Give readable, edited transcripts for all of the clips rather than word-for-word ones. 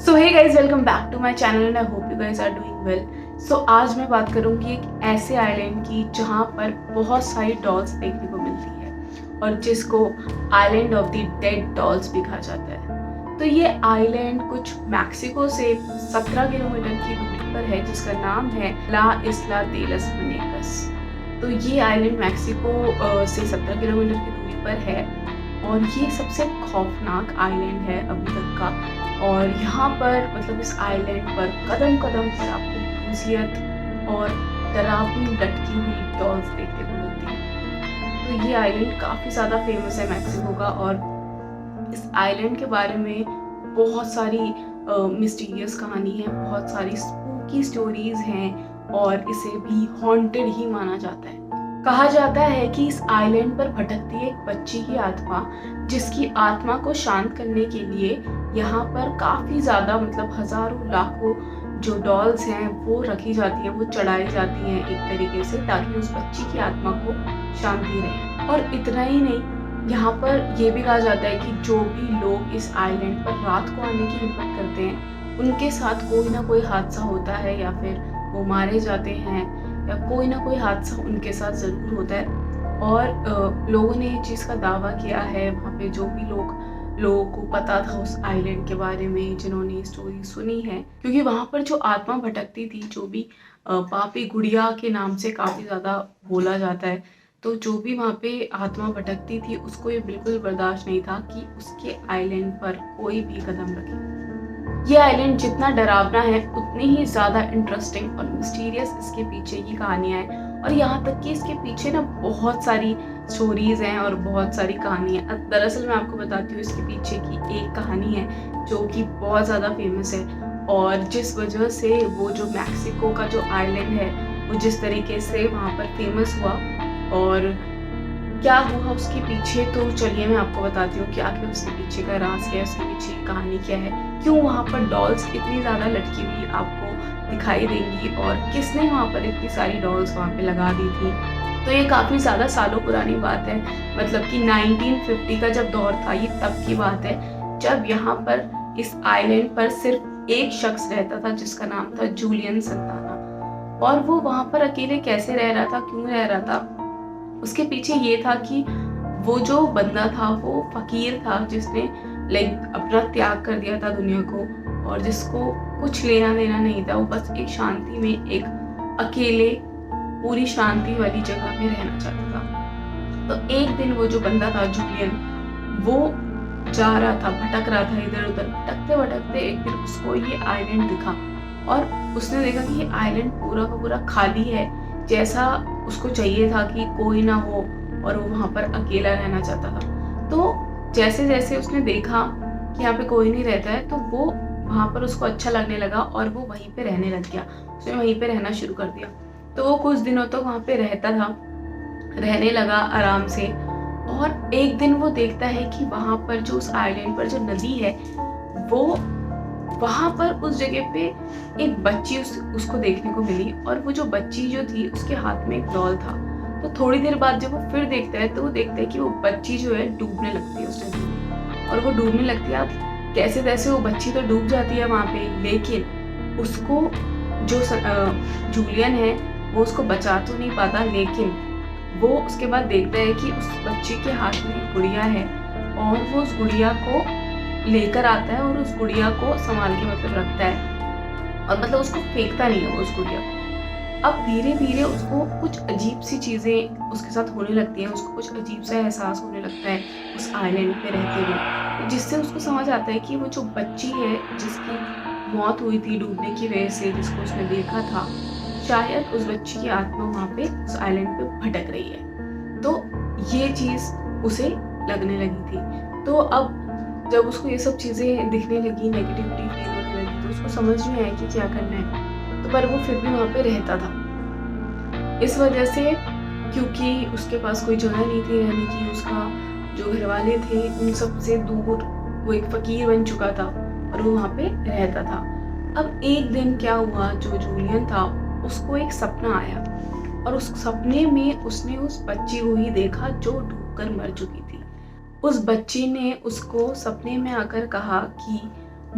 So hey guys, welcome back to my channel and I hope you guys are doing well. So आज मैं बात करूंगी एक ऐसे आइलैंड की जहां पर बहुत सारी डॉल्स देखने को मिलती है और जिसको island of the dead dolls भी कहा जाता है। तो ये आइलैंड कुछ मैक्सिको से 17 किलोमीटर की दूरी पर है जिसका नाम है ला इस्ला दे लस मुनेकस। तो ये आइलैंड मैक्सिको से 17 किलोमीटर की दूरी पर है और ये सबसे खौफनाक आइलैंड है अभी तक का। और यहाँ पर मतलब इस आइलैंड पर कदम कदम पर आपको खूसियत और डरावनी लटकी हुई डॉल्स देखने को मिलती है। तो ये आइलैंड काफ़ी ज़्यादा फेमस है मैक्सिको का और इस आइलैंड के बारे में बहुत सारी मिस्टीरियस कहानी है, बहुत सारी स्पूकी स्टोरीज हैं और इसे भी हॉन्टेड ही माना जाता है। कहा जाता है कि इस आइलैंड पर भटकती है एक बच्ची की आत्मा, जिसकी आत्मा को शांत करने के लिए यहाँ पर काफ़ी ज़्यादा मतलब हज़ारों लाखों जो डॉल्स हैं वो रखी जाती हैं, वो चढ़ाई जाती हैं एक तरीके से, ताकि उस बच्ची की आत्मा को शांति रहे। और इतना ही नहीं, यहाँ पर ये भी कहा जाता है कि जो भी लोग इस आइलैंड पर रात को आने की हिम्मत करते हैं उनके साथ कोई ना कोई हादसा होता है या फिर वो मारे जाते हैं या कोई ना कोई हादसा उनके साथ ज़रूर होता है। और लोगों ने ये चीज़ का दावा किया है, वहाँ पे जो भी लोगों को पता था उस आइलैंड के बारे में, जिन्होंने स्टोरी सुनी है, क्योंकि वहाँ पर जो आत्मा भटकती थी, जो भी पापी गुड़िया के नाम से काफ़ी ज़्यादा बोला जाता है, तो जो भी वहाँ पे आत्मा भटकती थी उसको ये बिल्कुल बर्दाश्त नहीं था कि उसके आइलैंड पर कोई भी कदम रखे। ये आइलैंड जितना डरावना है उतनी ही ज़्यादा इंटरेस्टिंग और मिस्टीरियस इसके पीछे की कहानियाँ हैं। और यहाँ तक कि इसके पीछे ना बहुत सारी स्टोरीज हैं और बहुत सारी कहानियाँ। दरअसल मैं आपको बताती हूँ, इसके पीछे की एक कहानी है जो कि बहुत ज़्यादा फेमस है और जिस वजह से वो जो मैक्सिको का जो आइलैंड है वो जिस तरीके से वहाँ पर फेमस हुआ और क्या हुआ उसके पीछे, तो चलिए मैं आपको बताती हूँ कि आखिर उसके पीछे का राज क्या है, उसके पीछे की कहानी क्या है, क्यों वहाँ पर डॉल्स इतनी ज़्यादा लटकी हुई आपको दिखाई देंगी और किसने वहाँ पर इतनी सारी डॉल्स वहाँ पे लगा दी थी। तो ये काफ़ी ज़्यादा सालों पुरानी बात है, मतलब कि 1950 का जब दौर था, ये तब की बात है जब यहाँ पर इस आइलैंड पर सिर्फ एक शख्स रहता था जिसका नाम था जूलियन संताना। और वो वहाँ पर अकेले कैसे रह रहा था, क्यों रह रहा था, उसके पीछे ये था कि वो जो बंदा था वो फकीर था जिसने अपना त्याग कर दिया था दुनिया को और जिसको कुछ लेना देना नहीं था। वो बस एक शांति में, एक अकेले पूरी शांति वाली जगह में रहना चाहता था। तो एक दिन वो जो बंदा था जूलियन, वो जा रहा था, भटक रहा था इधर उधर, भटकते भटकते एक दिन उसको ये आइलैंड दिखा और उसने देखा कि ये आइलैंड पूरा का पूरा खाली है, जैसा उसको चाहिए था कि कोई ना हो, और वो वहाँ पर अकेला रहना चाहता था। तो जैसे जैसे उसने देखा कि यहाँ पे कोई नहीं रहता है तो वो वहाँ पर उसको अच्छा लगने लगा और वो वहीं पे रहने लग गया। उसने वहीं पे रहना शुरू कर दिया। तो वो कुछ दिनों तक वहाँ पे रहता था, रहने लगा आराम से। और एक दिन वो देखता है कि वहाँ पर जो उस आइलैंड पर जो नदी है, वो वहाँ पर उस जगह पे एक बच्ची उसको देखने को मिली और वो जो बच्ची जो थी उसके हाथ में एक डॉल था। तो थोड़ी देर बाद जब वो फिर देखता है तो वो देखता है कि वो बच्ची जो है डूबने लगती है उस नदी में, और वो डूबने लगती है। अब कैसे तैसे वो बच्ची तो डूब जाती है वहाँ पे, लेकिन उसको जो जूलियन है वो उसको बचा तो नहीं पाता, लेकिन वो उसके बाद देखता है कि उस बच्ची के हाथ में गुड़िया है और वो उस गुड़िया को लेकर आता है और उस गुड़िया को संभाल के मतलब रखता है और मतलब उसको फेंकता नहीं है वो उस गुड़िया को। अब धीरे धीरे उसको कुछ अजीब सी चीज़ें उसके साथ होने लगती हैं, उसको कुछ अजीब सा एहसास होने लगता है उस आइलैंड पे रहते हुए, जिससे उसको समझ आता है कि वो जो बच्ची है जिसकी मौत हुई थी डूबने की वजह से, जिसको उसने देखा था, शायद उस बच्ची की आत्मा वहाँ पे उस आइलैंड पे भटक रही है। तो ये चीज़ उसे लगने लगी थी। तो अब जब उसको ये सब चीज़ें दिखने लगी, नेगेटिविटी फील होने लगी, तो उसको समझ नहीं आया कि क्या करना है। तो पर वो फिर भी वहाँ पे रहता था इस वजह से, क्योंकि उसके पास कोई जगह नहीं थी रहने की, उसका जो घर वाले थे उन सब से दूर वो एक फकीर बन चुका था और वो वहाँ पे रहता था। अब एक दिन क्या हुआ, जो जूलियन था उसको एक सपना आया और उस सपने में उसने उस बच्ची को ही देखा जो डूबकर मर चुकी थी। उस बच्ची ने उसको सपने में आकर कहा कि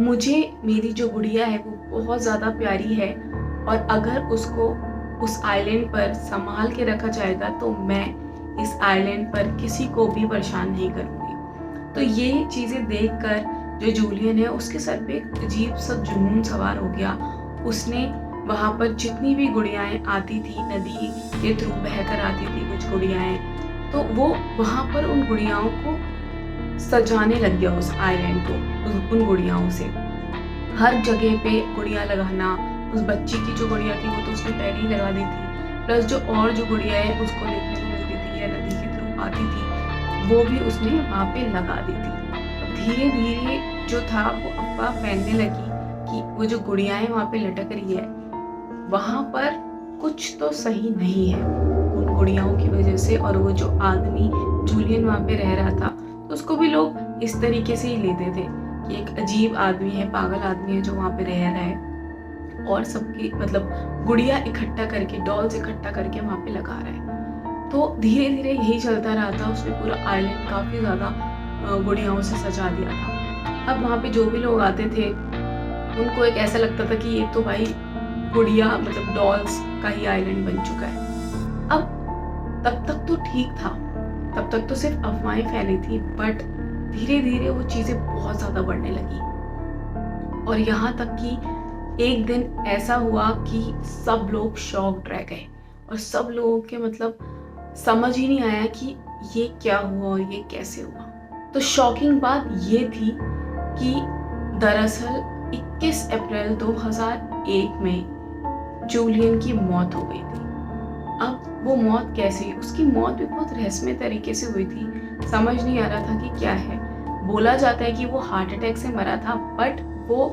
मुझे मेरी जो गुड़िया है वो बहुत ज़्यादा प्यारी है और अगर उसको उस आइलैंड पर संभाल के रखा जाएगा तो मैं इस आइलैंड पर किसी को भी परेशान नहीं करूँगी। तो ये चीज़ें देखकर जो जूलियन है उसके सर पे एक अजीब सा जुनून सवार हो गया। उसने वहाँ पर जितनी भी गुड़ियाएँ आती थी, नदी के थ्रू बहकर आती थी कुछ गुड़ियाएँ, तो वो वहाँ पर उन गुड़ियाओं को सजाने लग गया, उस आइलैंड को उन गुड़ियाओं से। हर जगह पे गुड़िया लगाना, उस बच्ची की जो गुड़िया थी वो तो उसने पहले ही लगा दी थी, प्लस जो और जो गुड़िया है उसको देखने को मिलती थी या नदी के थ्रू आती थी वो भी उसने वहाँ पे लगा दी थी। धीरे धीरे जो था वो अफवाह फैलने लगी कि वो जो गुड़ियाएं वहाँ पे लटक रही है वहाँ पर कुछ तो सही नहीं है उन गुड़ियाओं की वजह से। और वो जो आदमी जूलियन वहाँ पे रह रहा था तो उसको भी लोग इस तरीके से ही लेते थे कि एक अजीब आदमी है, पागल आदमी है जो वहाँ पे रह रहा है और सबकी मतलब गुड़िया इकट्ठा करके, डॉल्स इकट्ठा करके वहाँ पे लगा रहा है। तो धीरे धीरे यही चलता रहा था। उसने पूरा आइलैंड काफ़ी ज़्यादा गुड़ियाओं से सजा दिया था। अब वहाँ पे जो भी लोग आते थे उनको एक ऐसा लगता था कि ये तो भाई गुड़िया मतलब डॉल्स का ही आइलैंड बन चुका है। अब तब तक तो ठीक था, तब तक तो सिर्फ अफवाहें फैली थी, बट धीरे धीरे वो चीज़ें बहुत ज़्यादा बढ़ने लगी और यहाँ तक कि एक दिन ऐसा हुआ कि सब लोग शॉक्ड रह गए और सब लोगों के मतलब समझ ही नहीं आया कि ये क्या हुआ और ये कैसे हुआ। तो शॉकिंग बात ये थी कि दरअसल 21 अप्रैल 2001 में जूलियन की मौत हो गई थी। अब वो मौत कैसे, उसकी मौत भी बहुत रहस्यमय तरीके से हुई थी, समझ नहीं आ रहा था कि क्या है। बोला जाता है कि वो हार्ट अटैक से मरा था, बट वो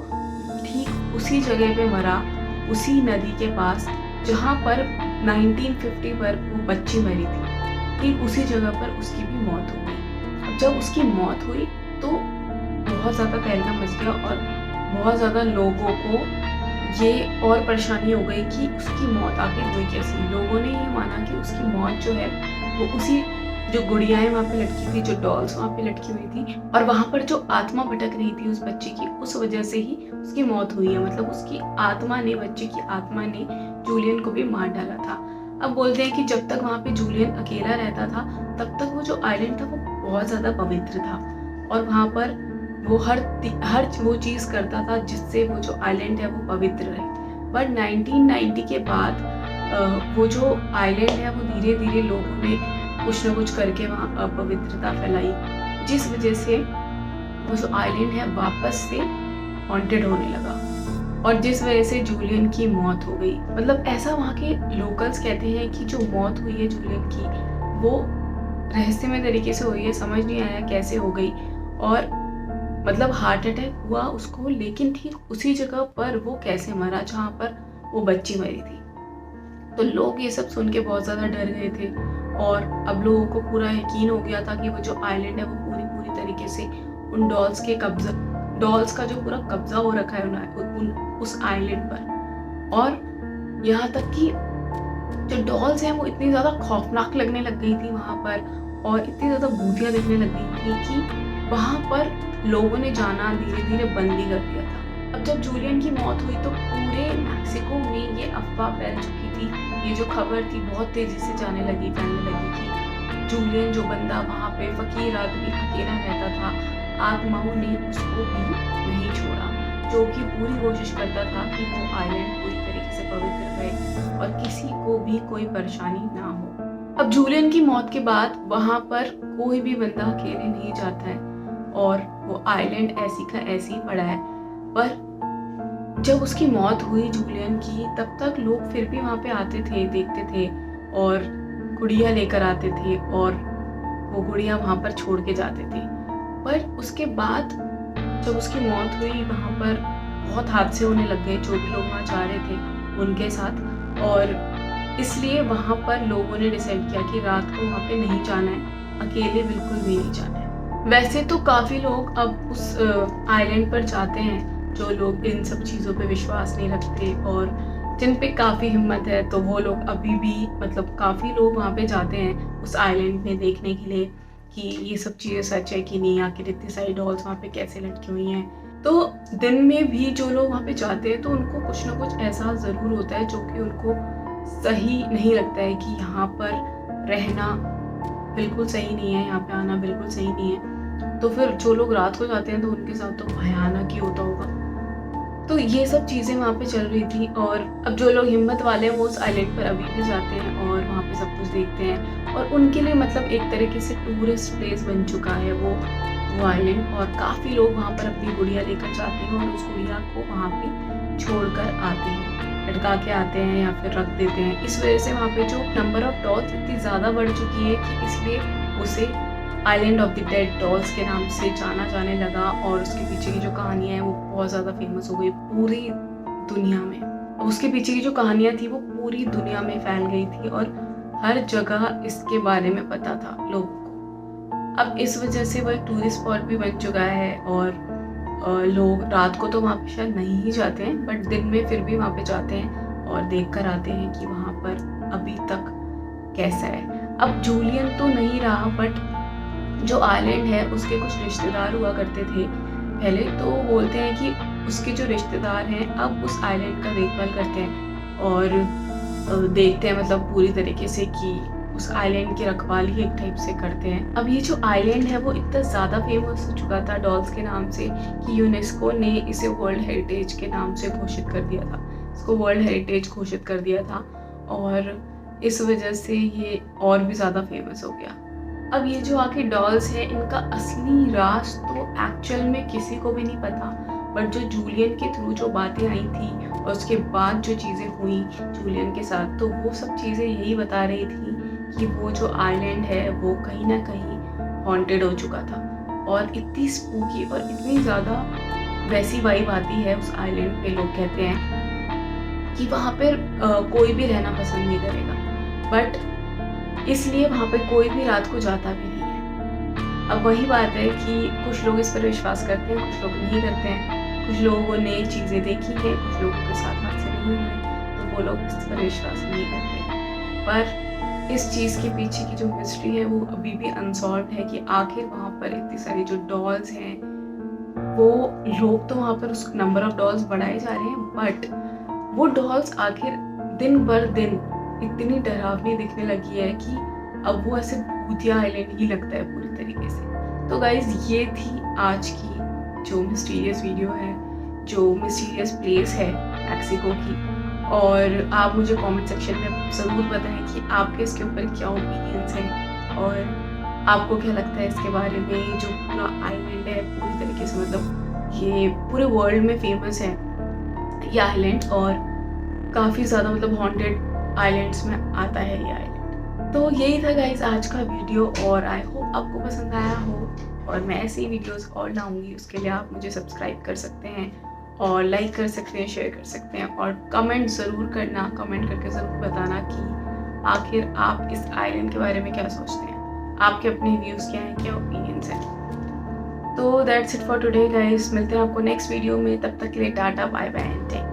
ठीक उसी जगह पे मरा, उसी नदी के पास जहाँ पर 1950 पर वो बच्ची मरी थी, ठीक उसी जगह पर उसकी भी मौत हो गई। अब जब उसकी मौत हुई तो बहुत ज़्यादा तहलका मच गया और बहुत ज़्यादा लोगों को ये और परेशानी हो गई कि उसकी मौत आखिर हुई कैसी। लोगों ने ये माना कि उसकी मौत जो है वो उसी जो गुड़ियाएं वहाँ पे लटकी थी, जो डॉल्स वहाँ पे लटकी हुई थी और वहाँ पर जो आत्मा भटक रही थी उस बच्ची की, उस वजह से ही उसकी मौत हुई है। मतलब उसकी आत्मा ने, बच्चे की आत्मा ने जूलियन को भी मार डाला था। अब बोलते हैं कि जब तक वहाँ पे जूलियन अकेला रहता था तब तक वो जो आइलैंड था वो बहुत ज़्यादा पवित्र था और वहाँ पर वो हर वो चीज़ करता था जिससे वो जो आइलैंड है वो पवित्र रहे। बट 1990 के बाद वो जो आइलैंड है वो धीरे धीरे लोगों ने कुछ ना कुछ करके वहाँ अपवित्रता फैलाई, जिस वजह से वो जो आइलैंड है वापस से हॉन्टेड होने लगा और जिस वजह से जूलियन की मौत हो गई। मतलब ऐसा वहाँ के लोकल्स कहते हैं कि जो मौत हुई है जूलियन की वो रहस्यमय तरीके से हुई है, समझ नहीं आया कैसे हो गई। और मतलब हार्ट अटैक हुआ उसको, लेकिन ठीक उसी जगह पर वो कैसे मरा जहाँ पर वो बच्ची मरी थी। तो लोग ये सब सुन के बहुत ज़्यादा डर गए थे और अब लोगों को पूरा यकीन हो गया था कि वो जो आइलैंड है वो पूरी तरीके से उन डॉल्स का जो पूरा कब्जा हो रखा है उस आइलैंड पर। और यहाँ तक कि जो डॉल्स हैं वो इतनी ज़्यादा खौफनाक लगने लग गई थी वहाँ पर और इतनी ज़्यादा भूतिया दिखने लग गई थी कि वहाँ पर लोगों ने जाना धीरे धीरे बंद भी कर दिया था। अब जब जूलियन की मौत हुई तो पूरे मैक्सिको में ये अफवाह फैल चुकी थी, ये जो खबर थी बहुत तेजी से फैलने लगी कि जूलियन जो बंदा वहाँ पे फकीर आदमी अकेला रहता था, आत्माओं ने उसको भी नहीं छोड़ा, जो कि पूरी कोशिश करता था कि वो आइलैंड पूरी तरीके से पवित्र रहे और किसी को भी कोई परेशानी ना हो। अब जूलियन की मौत के बाद वहाँ पर कोई भी बंदा अकेले नहीं जाता है और वो आइलैंड ऐसी का ऐसी पड़ा है। पर जब उसकी मौत हुई जूलियन की तब तक लोग फिर भी वहाँ पे आते थे, देखते थे और गुड़िया लेकर आते थे और वो गुड़िया वहाँ पर छोड़ के जाते थे। पर उसके बाद जब उसकी मौत हुई वहाँ पर बहुत हादसे होने लग गए, जो भी लोग वहाँ जा रहे थे उनके साथ, और इसलिए वहाँ पर लोगों ने डिसाइड किया कि रात को वहाँ पे नहीं जाना है, अकेले बिल्कुल भी नहीं जाना है। वैसे तो काफ़ी लोग अब उस आइलैंड पर जाते हैं जो लोग इन सब चीज़ों पे विश्वास नहीं रखते और जिन पे काफ़ी हिम्मत है, तो वो लोग अभी भी मतलब काफ़ी लोग वहाँ पे जाते हैं उस आइलैंड में देखने के लिए कि ये सब चीज़ें सच है कि नहीं, आखिर इतनी सारी डॉल्स वहाँ पे कैसे लटकी हुई हैं, तो दिन में भी जो लोग वहाँ पे जाते हैं तो उनको कुछ ना कुछ ऐसा ज़रूर होता है जो कि उनको सही नहीं लगता है कि यहाँ पर रहना बिल्कुल सही नहीं है, यहाँ पे आना बिल्कुल सही नहीं है। तो फिर जो लोग रात को जाते हैं तो उनके साथ तो भयानक ही होता होगा। तो ये सब चीज़ें वहाँ पे चल रही थी और अब जो लोग हिम्मत वाले हैं वो उस आइलैंड पर अभी भी जाते हैं और वहाँ पे सब कुछ देखते हैं और उनके लिए मतलब एक तरीके से टूरिस्ट प्लेस बन चुका है वो आइलैंड। और काफ़ी लोग वहाँ पर अपनी गुड़िया लेकर जाते हैं और उस गुड़िया को वहाँ पे छोड़कर आते हैं, लटका के आते हैं या फिर रख देते हैं। इस वजह से वहाँ पे जो नंबर ऑफ डॉल्स इतनी ज़्यादा बढ़ चुकी है कि इसलिए उसे island of the dead dolls के नाम से जाना जाने लगा और उसके पीछे की जो कहानियाँ हैं वो बहुत ज़्यादा फेमस हो गई पूरी दुनिया में। उसके पीछे की जो कहानियाँ थी वो पूरी दुनिया में फैल गई थी और हर जगह इसके बारे में पता था लोगों को। अब इस वजह से वो एक टूरिस्ट स्पॉट भी बन चुका है और लोग रात को तो वहाँ पे शायद नहीं ही जाते हैं बट दिन में फिर भी वहाँ पे जाते हैं और देख कर आते हैं कि वहाँ पर अभी तक कैसा है। अब जूलियन तो नहीं रहा बट जो आइलैंड है उसके कुछ रिश्तेदार हुआ करते थे पहले, तो वो बोलते हैं कि उसके जो रिश्तेदार हैं अब उस आइलैंड का देखभाल करते हैं और देखते हैं मतलब पूरी तरीके से कि उस आइलैंड की रखवाली एक टाइप से करते हैं। अब ये जो आइलैंड है वो इतना ज़्यादा फेमस हो चुका था डॉल्स के नाम से कि यूनेस्को ने इसे वर्ल्ड हेरिटेज के नाम से घोषित कर दिया था, इसको वर्ल्ड हेरिटेज घोषित कर दिया था और इस वजह से ये और भी ज़्यादा फेमस हो गया। अब ये जो आखिर डॉल्स है इनका असली राज तो एक्चुअल में किसी को भी नहीं पता बट जो जूलियन के थ्रू जो बातें आई थी और उसके बाद जो चीज़ें हुई जूलियन के साथ तो वो सब चीज़ें यही बता रही थी कि वो जो आइलैंड है वो कहीं ना कहीं हॉन्टेड हो चुका था और इतनी स्पूकी और इतनी ज़्यादा वैसी वाइब आती है उस आइलैंड पे। लोग कहते हैं कि वहाँ पर कोई भी रहना पसंद नहीं करेगा बट इसलिए वहाँ पे कोई भी रात को जाता भी नहीं है। अब वही बात है कि कुछ लोग इस पर विश्वास करते हैं, कुछ लोग नहीं करते हैं, कुछ लोगों ने चीज़ें देखी हैं, कुछ लोगों के साथ हादसे नहीं हुए तो वो लोग इस पर विश्वास नहीं करते। पर इस चीज़ के पीछे की जो मिस्ट्री है वो अभी भी अनसॉल्व्ड है कि आखिर वहाँ पर इतनी सारी जो डॉल्स हैं वो लोग तो वहाँ पर उस नंबर ऑफ डॉल्स बढ़ाए जा रहे हैं बट वो डॉल्स आखिर दिन बर दिन इतनी डरावनी दिखने लगी है कि अब वो ऐसे भूतिया आइलैंड ही लगता है पूरी तरीके से। तो गाइज ये थी आज की जो मिस्टीरियस वीडियो है, जो मिस्टीरियस प्लेस है मैक्सिको की। और आप मुझे कमेंट सेक्शन में ज़रूर बताएं कि आपके इसके ऊपर क्या ओपिनियंस हैं और आपको क्या लगता है इसके बारे में। जो पूरा आइलैंड है पूरी तरीके से मतलब ये पूरे वर्ल्ड में फेमस है ये आइलैंड और काफ़ी ज़्यादा मतलब हॉन्टेड आइलैंड्स में आता है ये आइलैंड। तो यही था गाइज आज का वीडियो और आई होप आपको पसंद आया हो और मैं ऐसे ही वीडियोस और लाऊंगी। उसके लिए आप मुझे सब्सक्राइब कर सकते हैं और लाइक कर सकते हैं, शेयर कर सकते हैं और कमेंट ज़रूर करना, कमेंट करके ज़रूर बताना कि आखिर आप इस आइलैंड के बारे में क्या सोचते हैं, आपके अपने व्यूज़ क्या हैं, क्या ओपिनियंस हैं। तो that's it for today guys, मिलते हैं आपको नेक्स्ट वीडियो में। तब तक के लिए tata bye bye and take